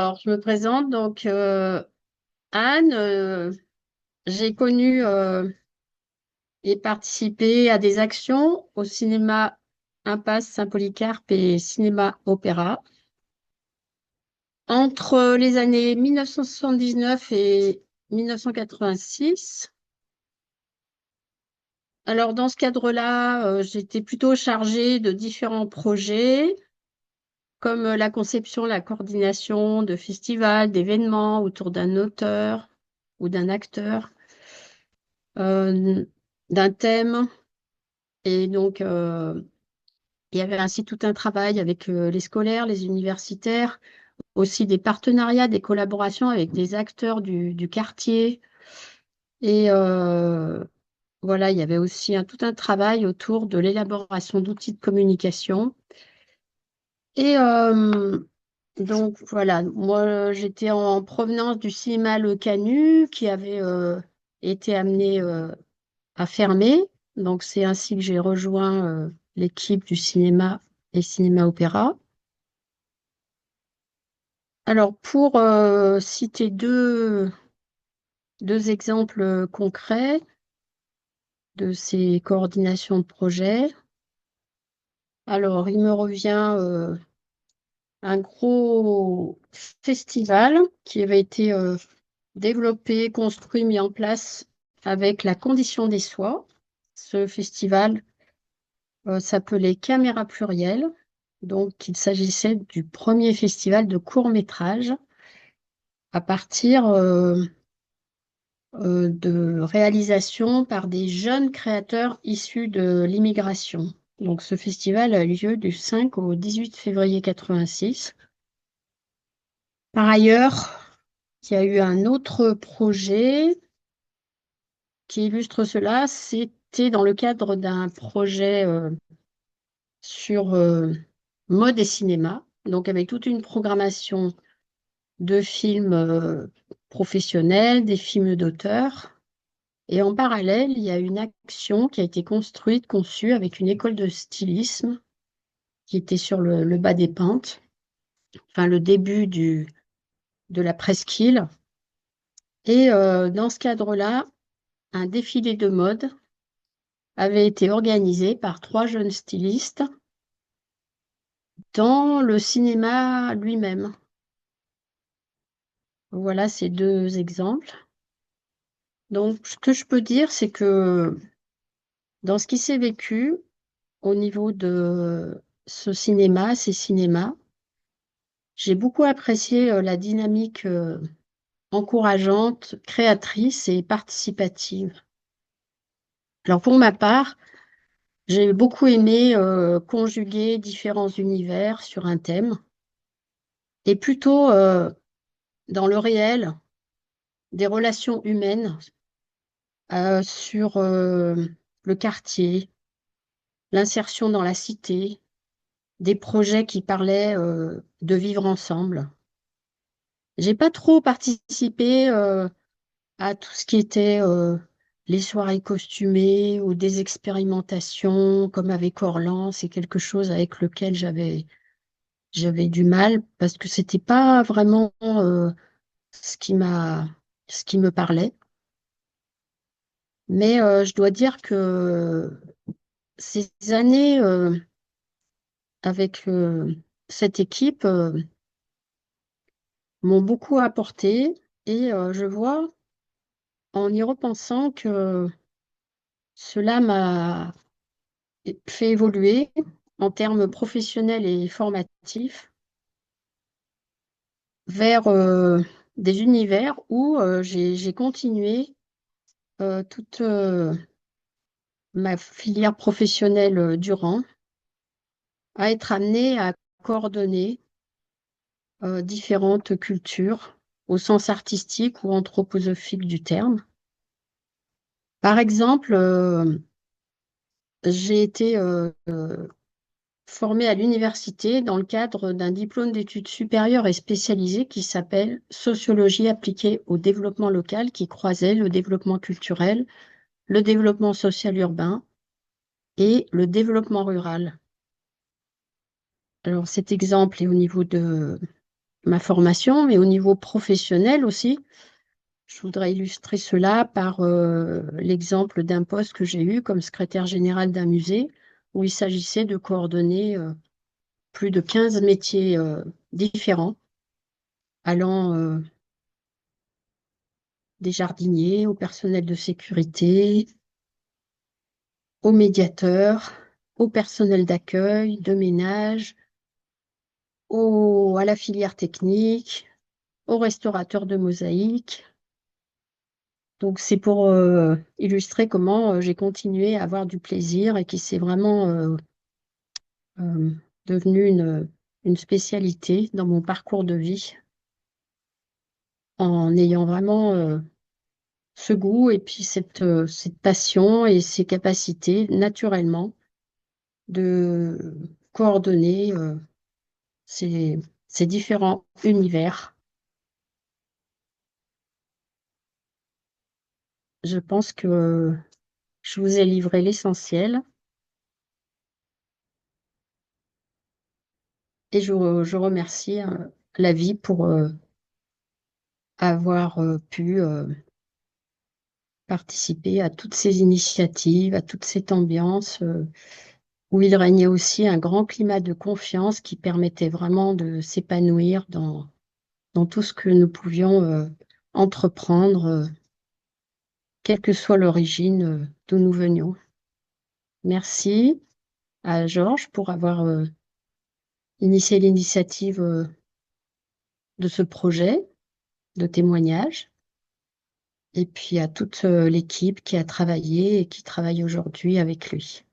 Alors, je me présente, donc Anne, j'ai connu et participé à des actions au cinéma Impasse Saint-Polycarpe et Cinéma Opéra. Entre les années 1979 et 1986. Alors, dans ce cadre-là, j'étais plutôt chargée de différents projets, comme la conception, la coordination de festivals, d'événements autour d'un auteur ou d'un acteur, euh, d'un thème. Et donc, il y avait ainsi tout un travail avec les scolaires, les universitaires, aussi des partenariats, des collaborations avec des acteurs du quartier. Et voilà, il y avait aussi tout un travail autour de l'élaboration d'outils de communication. Et donc, voilà, moi, j'étais en provenance du cinéma Le Canut qui avait été amené à fermer. Donc, c'est ainsi que j'ai rejoint l'équipe du cinéma et cinéma-opéra. Alors, pour citer deux exemples concrets de ces coordinations de projets, alors, il me revient un gros festival qui avait été développé, construit, mis en place avec la Condition des Soies. Ce festival s'appelait Caméra Plurielle. Donc, il s'agissait du premier festival de court-métrage à partir de réalisations par des jeunes créateurs issus de l'immigration. Donc, ce festival a eu lieu du 5 au 18 février 86. Par ailleurs, il y a eu un autre projet qui illustre cela. C'était dans le cadre d'un projet sur mode et cinéma, donc avec toute une programmation de films professionnels, des films d'auteur. Et en parallèle, il y a une action qui a été construite, conçue avec une école de stylisme qui était sur le bas des pentes, enfin le début de la presqu'île. Et dans ce cadre-là, un défilé de mode avait été organisé par trois jeunes stylistes dans le cinéma lui-même. Voilà ces deux exemples. Donc, ce que je peux dire, c'est que dans ce qui s'est vécu au niveau de ce cinéma, ces cinémas, j'ai beaucoup apprécié la dynamique encourageante, créatrice et participative. Alors, pour ma part, j'ai beaucoup aimé conjuguer différents univers sur un thème et plutôt dans le réel, des relations humaines sur le quartier, l'insertion dans la cité, des projets qui parlaient de vivre ensemble. J'ai pas trop participé à tout ce qui était les soirées costumées ou des expérimentations comme avec Orlan. C'est quelque chose avec lequel j'avais du mal parce que c'était pas vraiment ce qui me parlait. Mais je dois dire que ces années avec cette équipe m'ont beaucoup apporté et je vois en y repensant que cela m'a fait évoluer en termes professionnels et formatifs vers des univers où j'ai continué toute ma filière professionnelle durant à être amenée à coordonner différentes cultures au sens artistique ou anthroposophique du terme. Par exemple, j'ai été formée à l'université dans le cadre d'un diplôme d'études supérieures et spécialisées qui s'appelle Sociologie appliquée au développement local, qui croisait le développement culturel, le développement social urbain et le développement rural. Alors cet exemple est au niveau ma formation, mais au niveau professionnel aussi. Je voudrais illustrer cela par l'exemple d'un poste que j'ai eu comme secrétaire général d'un musée, où il s'agissait de coordonner plus de 15 métiers différents, allant des jardiniers au personnel de sécurité, aux médiateurs, au personnel d'accueil, de ménage, à la filière technique, aux restaurateurs de mosaïques. Donc c'est pour illustrer comment j'ai continué à avoir du plaisir et qui c'est vraiment euh, devenu une spécialité dans mon parcours de vie en ayant vraiment ce goût et puis cette passion et ces capacités naturellement de coordonner ces, ces différents univers. Je pense que je vous ai livré l'essentiel et je remercie la vie pour avoir pu participer à toutes ces initiatives, à toute cette ambiance où il régnait aussi un grand climat de confiance qui permettait vraiment de s'épanouir dans tout ce que nous pouvions entreprendre, quelle que soit l'origine d'où nous venions. Merci à Georges pour avoir initié l'initiative de ce projet de témoignage et puis à toute l'équipe qui a travaillé et qui travaille aujourd'hui avec lui.